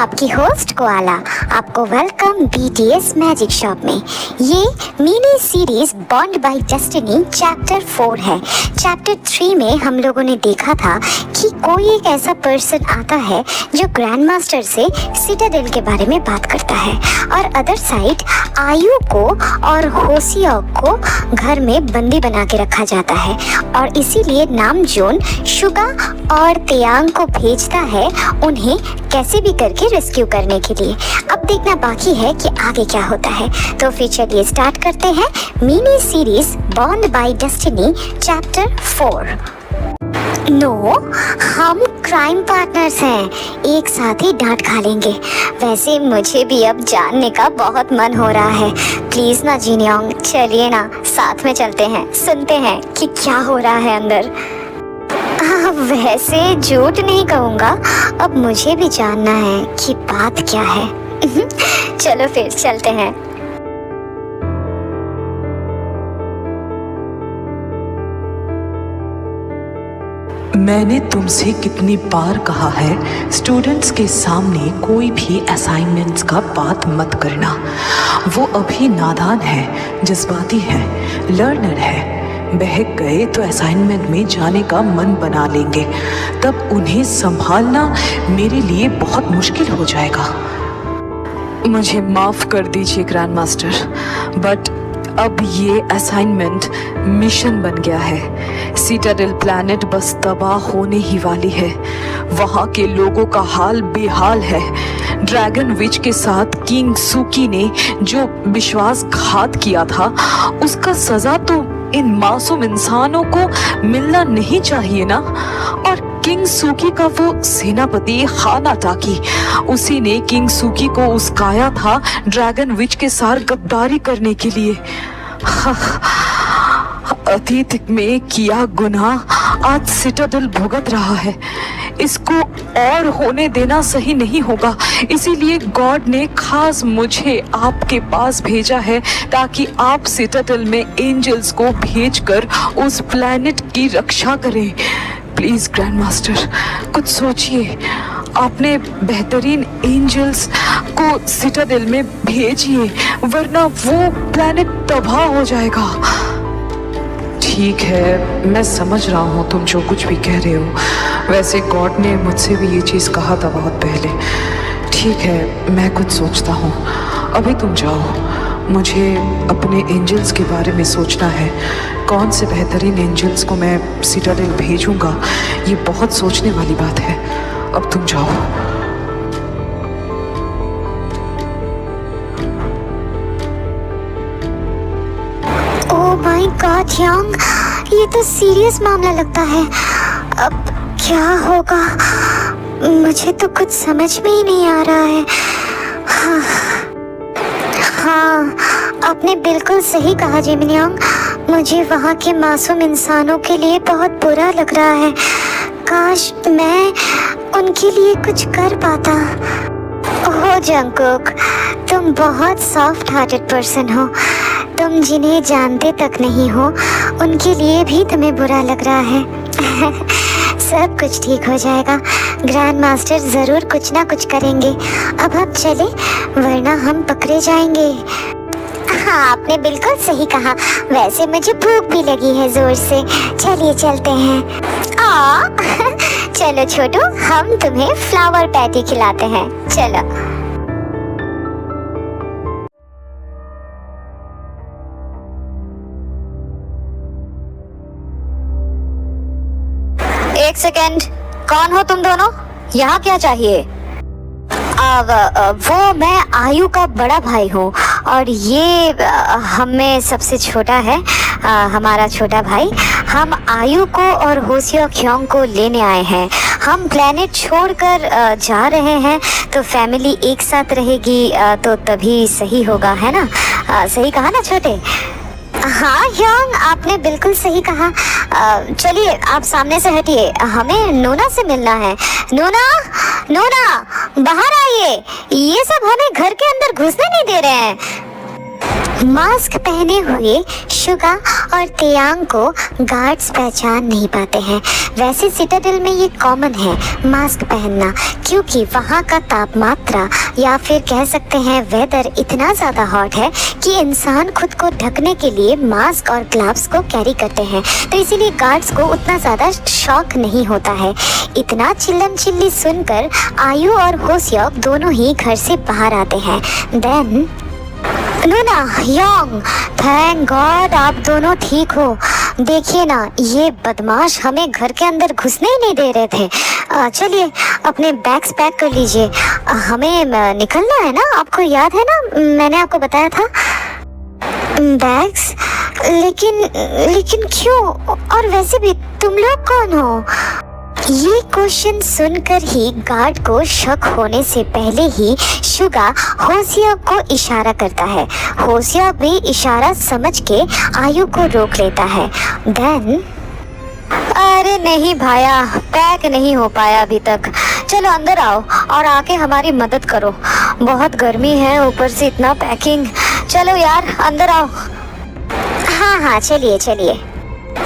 आपकी host koala आपको welcome BTS magic shop में। ये mini series Bond by Destiny chapter 4 है। चैप्टर 3 में हम लोगों ने देखा था कि कोई एक ऐसा पर्सन आता है जो ग्रैंड मास्टर से सिटाडेल के बारे में बात करता है और अदर साइड आयु को और होसिया को घर में बंदी बना के रखा जाता है और इसीलिए नामजोन शुगा और तेयांग को भेजता है उन्हें कैसे भी करके रेस्क्यू करने के लिए। अब देखना बाकी है कि आगे क्या होता है, तो फिर चलिए स्टार्ट करते हैं mini series Bond by Destiny chapter 4। No, हम क्राइम पार्टनर्स हैं, एक साथ ही डांट खा लेंगे। वैसे मुझे भी अब जानने का बहुत मन हो रहा है। प्लीज ना जिनयोंग, चलिए ना साथ में चलते हैं, सुनते हैं कि क्या हो रहा है अंदर। वैसे झूठ नहीं कहूँगा, अब मुझे भी जानना है कि बात क्या है। चलो फिर चलते हैं। मैंने तुमसे कितनी बार कहा है स्टूडेंट्स के सामने कोई भी असाइनमेंट्स का बात मत करना। वो अभी नादान है, जज्बाती है, लर्नर है। बहक गए तो असाइनमेंट में जाने का मन बना लेंगे, तब उन्हें संभालना मेरे लिए बहुत मुश्किल हो जाएगा। मुझे माफ़ कर दीजिए ग्रैंड मास्टर, बट अब ये असाइनमेंट मिशन बन गया है। सिटाडेल प्लैनेट बस तबाह होने ही वाली है। वहाँ के लोगों का हाल बेहाल है। ड्रैगन विच के साथ किंग सुकी ने जो विश्वासघात किया था, उसका सजा तो इन मासूम इंसानों को मिलना नहीं चाहिए ना। और किंग सुकी का वो सेनापति हाना टाकी, उसी ने किंग सुकी को उस्काया था ड्रैगन विच के साथ गद्दारी करने के लिए। अतीत में किया गुनाह आज सिटाडेल भुगत रहा है। इसको और होने देना सही नहीं होगा। इसीलिए गॉड ने खास मुझे आपके पास भेजा है ताकि आप सिटाडेल में एंजल्स को भेजकर उस प्लैनेट की रक्षा करें। प्लीज ग्रैंड मास्टर, कुछ सोचिए। आपने बेहतरीन एंजल्स को सिटाडेल में भेजिए, वरना वो प्लैनेट तबाह हो जाएगा। ठीक है, मैं समझ रहा हूँ तुम जो कुछ भी कह रहे हो। वैसे गॉड ने मुझसे भी ये चीज़ कहा था बहुत पहले। ठीक है, मैं कुछ सोचता हूँ। अभी तुम जाओ, मुझे अपने एंजल्स के बारे में सोचना है। कौन से बेहतरीन एंजल्स को मैं सिटाडेल भेजूँगा, ये बहुत सोचने वाली बात है। अब तुम जाओ। माय गॉड यांग, ये तो सीरियस मामला लगता है। अब क्या होगा, मुझे तो कुछ समझ में ही नहीं आ रहा है। हाँ, आपने बिल्कुल सही कहा जिमिनयोंग। मुझे वहाँ के मासूम इंसानों के लिए बहुत बुरा लग रहा है। काश मैं उनके लिए कुछ कर पाता। ओह जंगकुक, तुम बहुत सॉफ्ट हार्टेड पर्सन हो। तुम जिन्हें जानते तक नहीं हो उनके लिए भी तुम्हें बुरा लग रहा है। सब कुछ ठीक हो जाएगा। ग्रैंड मास्टर ज़रूर कुछ ना कुछ करेंगे। अब आप चले, वरना हम पकड़े जाएंगे। हाँ, आपने बिल्कुल सही कहा। वैसे मुझे भूख भी लगी है जोर से। चलिए चलते हैं। चलो छोटू, हम तुम्हें फ्लावर पैटी खिलाते हैं। चलो। एक सेकेंड, कौन हो तुम दोनों? यहाँ क्या चाहिए? वो मैं आयु का बड़ा भाई हूँ और ये हम में सबसे छोटा है, हमारा छोटा भाई। हम आयु को और होसिया ख्योंग को लेने आए हैं। हम प्लेनेट छोड़कर जा रहे हैं, तो फैमिली एक साथ रहेगी तो तभी सही होगा, है ना? सही कहा ना छोटे? हाँ योंग, आपने बिल्कुल सही कहा। चलिए आप सामने से हटिए, हमें नोना से मिलना है। नोना, नोना बाहर आइए, ये सब हमें घर के अंदर घुसने नहीं दे रहे हैं। मास्क पहने हुए शुगा और तेयांग को गार्ड्स पहचान नहीं पाते हैं। वैसे सिटाडेल में ये कॉमन है मास्क पहनना, क्योंकि वहाँ का तापमात्रा या फिर कह सकते हैं वेदर इतना ज़्यादा हॉट है कि इंसान खुद को ढकने के लिए मास्क और ग्लव्स को कैरी करते हैं, तो इसीलिए गार्ड्स को उतना ज़्यादा शॉक नहीं होता है। इतना चिल्लम चिल्ली सुनकर आयु और होसियोक दोनों ही घर से बाहर आते हैं। Then Luna, Yong, thank God आप दोनों ठीक हो। देखिए ना, ये बदमाश हमें घर के अंदर घुसने ही नहीं दे रहे थे। चलिए अपने बैग्स पैक कर लीजिए, हमें निकलना है ना। आपको याद है ना, मैंने आपको बताया था। बैग्स? लेकिन क्यों? और वैसे भी तुम लोग कौन हो? ये क्वेश्चन सुनकर ही गार्ड को शक होने से पहले ही शुगा होसियोक को इशारा करता है। होसियोक भी इशारा समझ के आयु को रोक लेता है। देन अरे नहीं भाया, पैक नहीं हो पाया अभी तक। चलो अंदर आओ और आके हमारी मदद करो। बहुत गर्मी है, ऊपर से इतना पैकिंग। चलो यार अंदर आओ। हाँ चलिए।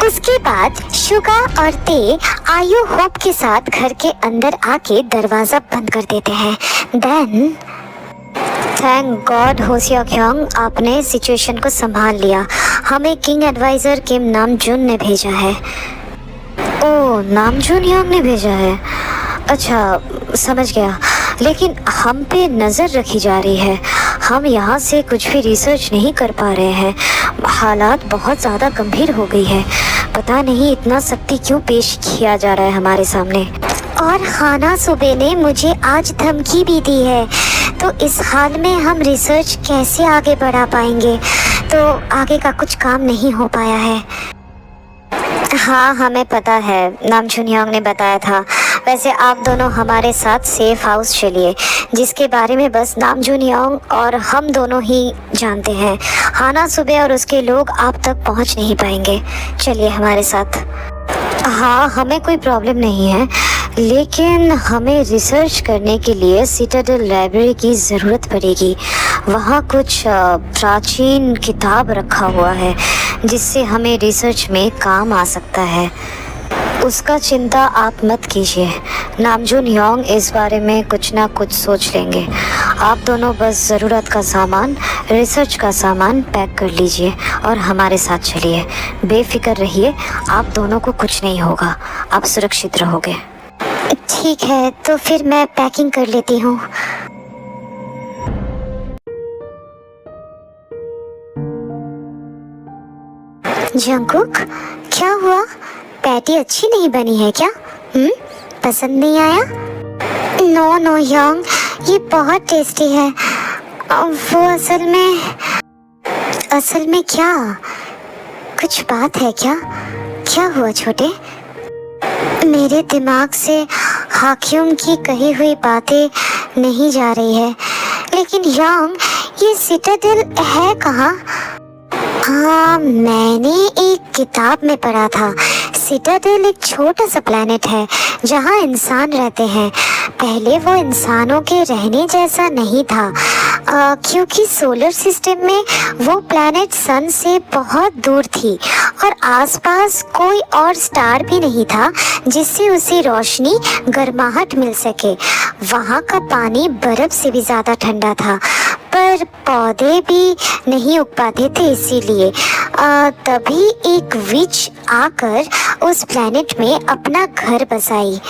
उसके बाद शुगा और ते आयु होप के साथ घर के अंदर आके दरवाजा बंद कर देते हैं। देन थैंक गॉड होसियोक योंग, आपने सिचुएशन को संभाल लिया। हमें किंग एडवाइजर किम नामजून ने भेजा है। ओह, नामजून योंग ने भेजा है। अच्छा समझ गया, लेकिन हम पे नज़र रखी जा रही है। हम यहाँ से कुछ भी रिसर्च नहीं कर पा रहे हैं। हालात बहुत ज़्यादा गंभीर हो गई है। पता नहीं इतना सख्ती क्यों पेश किया जा रहा है हमारे सामने। और हाना सुबे ने मुझे आज धमकी भी दी है, तो इस हाल में हम रिसर्च कैसे आगे बढ़ा पाएंगे? तो आगे का कुछ काम नहीं हो पाया है। हाँ हमें पता है, नामजून योंग ने बताया था। वैसे आप दोनों हमारे साथ सेफ हाउस चलिए, जिसके बारे में बस नामजून योंग और हम दोनों ही जानते हैं। हाना सुबे और उसके लोग आप तक पहुंच नहीं पाएंगे। चलिए हमारे साथ। हाँ हमें कोई प्रॉब्लम नहीं है, लेकिन हमें रिसर्च करने के लिए सिटाडेल लाइब्रेरी की ज़रूरत पड़ेगी। वहाँ कुछ प्राचीन किताब रखा हुआ है जिससे हमें रिसर्च में काम आ सकता है। उसका चिंता आप मत कीजिए, नामजून योंग इस बारे में कुछ ना कुछ सोच लेंगे। आप दोनों बस ज़रूरत का सामान, रिसर्च का सामान पैक कर लीजिए और हमारे साथ चलिए। बेफिक्र रहिए, आप दोनों को कुछ नहीं होगा, आप सुरक्षित रहोगे। ठीक है, तो फिर मैं पैकिंग कर लेती हूँ। जंगकुक, क्या हुआ? पैटी अच्छी नहीं बनी है क्या? पसंद नहीं आया? नो योंग, ये बहुत टेस्टी है। वो असल में क्या? कुछ बात है क्या? क्या हुआ छोटे? मेरे दिमाग से हाकिम की कही हुई बातें नहीं जा रही है, लेकिन योंग ये सिटाडेल है कहाँ? हाँ, मैंने एक किताब में पढ़ा था, सिटाडेल एक छोटा सा प्लेनेट है जहाँ इंसान रहते हैं। पहले वो इंसानों के रहने जैसा नहीं था, क्योंकि सोलर सिस्टम में वो प्लेनेट सन से बहुत दूर थी और आसपास कोई और स्टार भी नहीं था जिससे उसे रोशनी, गर्माहट मिल सके। वहाँ का पानी बर्फ से भी ज़्यादा ठंडा था, पर पौधे भी नहीं उग पाते थे। इसीलिए तभी एक विच आकर उस प्लेनेट में अपना घर बसाई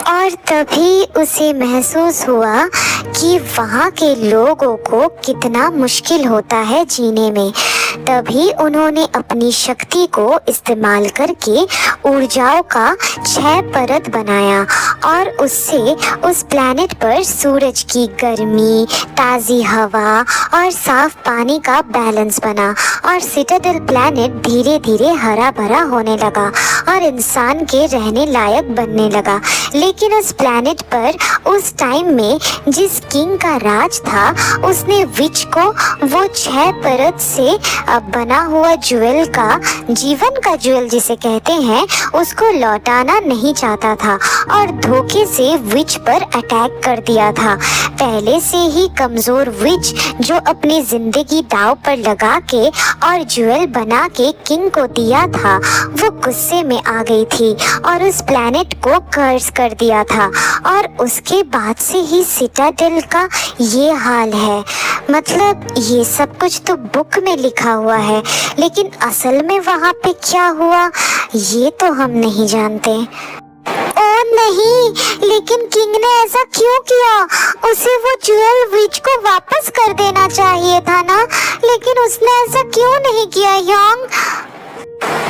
और तभी उसे महसूस हुआ कि वहाँ के लोगों को कितना मुश्किल होता है जीने में। तभी उन्होंने अपनी शक्ति को इस्तेमाल करके ऊर्जाओं का 6 परत बनाया और उससे उस प्लैनेट पर सूरज की गर्मी, ताज़ी हवा और साफ पानी का बैलेंस बना और सिटाडेल प्लैनेट धीरे धीरे हरा भरा होने लगा और इंसान के रहने लायक बनने लगा। लेकिन उस प्लैनेट पर उस टाइम में जिस किंग का राज था, उसने विच को वो 6 परत से अब बना हुआ ज्वेल का, जीवन का ज्वेल जिसे कहते हैं, उसको लौटाना नहीं चाहता था और धोखे से विच पर अटैक कर दिया था। पहले से ही कमजोर विच जो अपनी जिंदगी दांव पर लगा के और ज्वेल बना के किंग को दिया था, वो गुस्से में आ गई थी और उस प्लैनेट को कर्स कर दिया था और उसके बाद से ही सिटाडेल का ये हाल है। मतलब ये सब कुछ तो बुक में लिखा हुआ है, लेकिन असल में वहाँ पे क्या हुआ ये तो हम नहीं जानते। ओ नहीं, लेकिन किंग ने ऐसा क्यों किया? उसे वो ज्वेल विच को वापस कर देना चाहिए था ना, लेकिन उसने ऐसा क्यों नहीं किया योंग?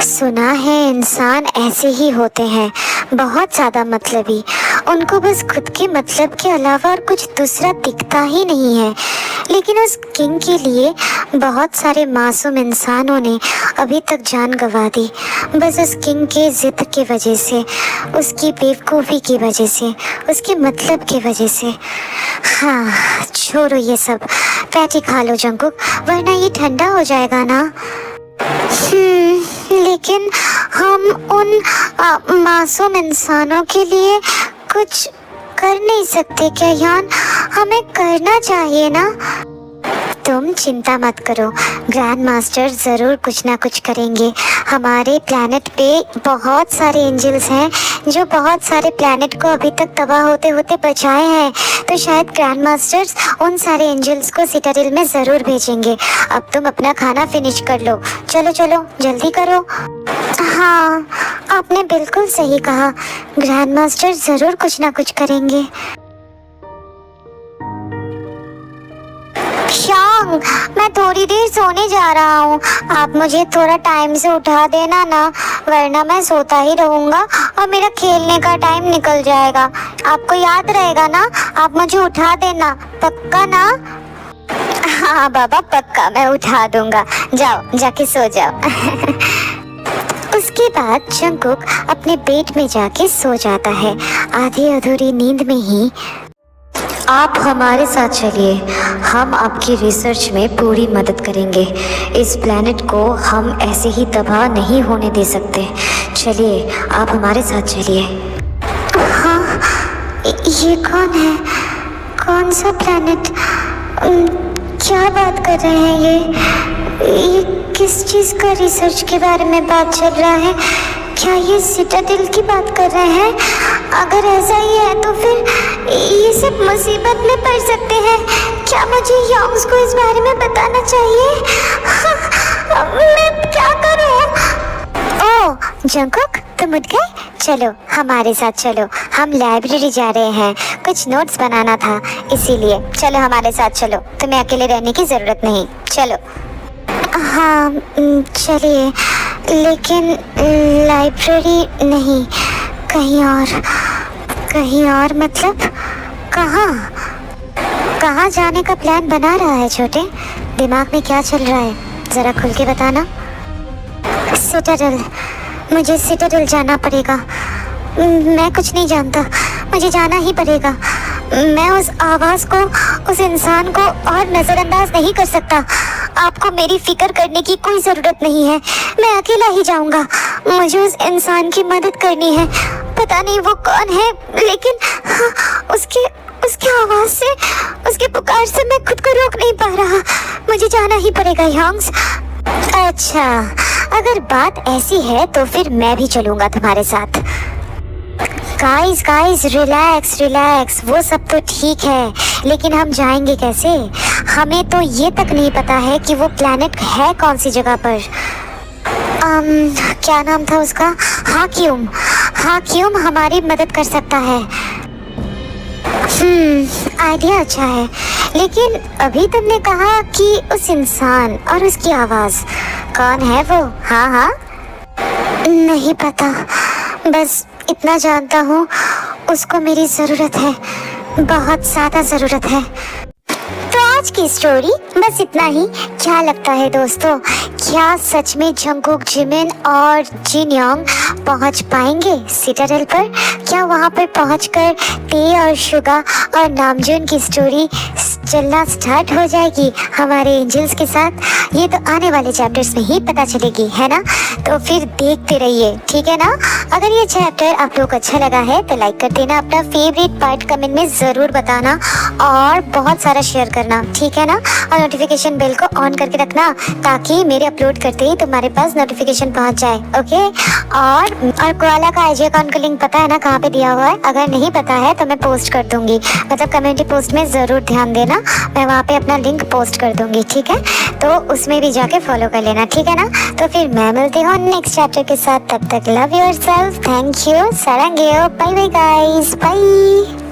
सुना है इंसान ऐसे ही होते हैं, बहुत ज़्यादा मतलबी। उनको बस खुद के मतलब के अलावा और कुछ दूसरा दिखता ही नहीं है। लेकिन उस किंग के लिए बहुत सारे मासूम इंसानों ने अभी तक जान गंवा दी, बस उस किंग के जिद की वजह से, उसकी बेवकूफ़ी की वजह से, उसके मतलब की वजह से। हाँ, छोड़ो ये सब, पैटी खा लो जंगकुक, वरना ये ठंडा हो जाएगा ना। लेकिन हम उन मासूम इंसानों के लिए कुछ कर नहीं सकते क्या यान? हमें करना चाहिए ना। तुम चिंता मत करो, ग्रैंड मास्टर ज़रूर कुछ ना कुछ करेंगे। हमारे प्लैनेट पे बहुत सारे एंजल्स हैं जो बहुत सारे प्लैनेट को अभी तक तबाह होते होते बचाए हैं, तो शायद ग्रैंड मास्टर्स उन सारे एंजल्स को सिटाडेल में ज़रूर भेजेंगे। अब तुम अपना खाना फिनिश कर लो, चलो चलो जल्दी करो। हाँ, आपने बिल्कुल सही कहा, ग्रैंड मास्टर ज़रूर कुछ ना कुछ करेंगे। श्यांग, मैं थोड़ी देर सोने जा रहा हूँ, आप मुझे थोड़ा टाइम से उठा देना ना, वरना मैं सोता ही रहूँगा और मेरा खेलने का टाइम निकल जाएगा। आपको याद रहेगा ना, आप मुझे उठा देना, पक्का ना? हाँ बाबा पक्का, मैं उठा दूँगा, जाओ जाके सो जाओ। उसके बाद जंगकुक अपने बेड में जाके सो जाता है, आधी अधूरी नींद में ही। आप हमारे साथ चलिए, हम आपकी रिसर्च में पूरी मदद करेंगे। इस प्लैनेट को हम ऐसे ही तबाह नहीं होने दे सकते। चलिए, आप हमारे साथ चलिए। हाँ, ये कौन है? कौन सा प्लैनेट? क्या बात कर रहे हैं ये किस चीज़ का रिसर्च के बारे में बात चल रहा है? क्या ये सिटाडेल की बात कर रहे हैं? अगर ऐसा ही है तो फिर ये सब मुसीबत में पड़ सकते हैं। क्या मुझे योंग्स को इस बारे में बताना चाहिए? मैं क्या करूं? ओह जंगकुक, तुम उठ गए? चलो हमारे साथ चलो, हम लाइब्रेरी जा रहे हैं, कुछ नोट्स बनाना था इसीलिए। चलो हमारे साथ चलो, तुम्हें अकेले रहने की ज़रूरत नहीं, चलो। हाँ चलिए, लेकिन लाइब्रेरी नहीं, कहीं और मतलब कहाँ जाने का प्लान बना रहा है छोटे? दिमाग में क्या चल रहा है, ज़रा खुल के बताना। सिटाडेल, मुझे सिटाडेल जाना पड़ेगा। मैं कुछ नहीं जानता, मुझे जाना ही पड़ेगा। मैं उस आवाज़ को, उस इंसान को और नज़रअंदाज नहीं कर सकता। आपको मेरी फिक्र करने की कोई ज़रूरत नहीं है, मैं अकेला ही जाऊंगा। मुझे उस इंसान की मदद करनी है, पता नहीं वो कौन है, लेकिन उसके आवाज़ से, उसके पुकार से मैं खुद को रोक नहीं पा रहा। मुझे जाना ही पड़ेगा योंग्स। अच्छा, अगर बात ऐसी है तो फिर मैं भी चलूँगा तुम्हारे साथ। गाइस रिलैक्स, वो सब तो ठीक है, लेकिन हम जाएंगे कैसे? हमें तो ये तक नहीं पता है कि वो प्लैनेट है कौन सी जगह पर। क्या नाम था उसका? हाक्यूम हमारी मदद कर सकता है। आइडिया अच्छा है, लेकिन अभी तुमने कहा कि उस इंसान और उसकी आवाज़, कौन है वो? हाँ नहीं पता, बस इतना जानता हूँ उसको मेरी ज़रूरत है, बहुत ज़्यादा ज़रूरत है। तो आज की स्टोरी बस इतना ही। क्या लगता है दोस्तों, क्या सच में जंगकुक, जिमिन और जिनयोंग पहुंच पाएंगे सिटाडेल पर? क्या वहां पर पहुंचकर टे और शुगा और नामजून की स्टोरी चलना स्टार्ट हो जाएगी हमारे एंजल्स के साथ? ये तो आने वाले चैप्टर्स में ही पता चलेगी, है ना? तो फिर देखते रहिए, ठीक है ना? अगर ये चैप्टर आप लोग को अच्छा लगा है तो लाइक कर देना, अपना फेवरेट पार्ट कमेंट में ज़रूर बताना और बहुत सारा शेयर करना, ठीक है ना? और नोटिफिकेशन बेल को ऑन करके रखना ताकि मेरे अपलोड करते ही तुम्हारे पास नोटिफिकेशन पहुंच जाए, ओके? और कोआला का आईजी अकाउंट का लिंक पता है ना कहाँ पे दिया हुआ है? अगर नहीं पता है तो मैं पोस्ट कर दूंगी, मतलब कम्युनिटी पोस्ट में ज़रूर ध्यान देना, मैं वहाँ पे अपना लिंक पोस्ट कर दूंगी, ठीक है? तो उसमें भी जाके फॉलो कर लेना, ठीक है ना? तो फिर मैं मिलती हूँ नेक्स्ट चैप्टर के साथ, तब तक लव योरसेल्फ, थैंक यू, सारंगेओ, बाय बाय गाइस, बाय।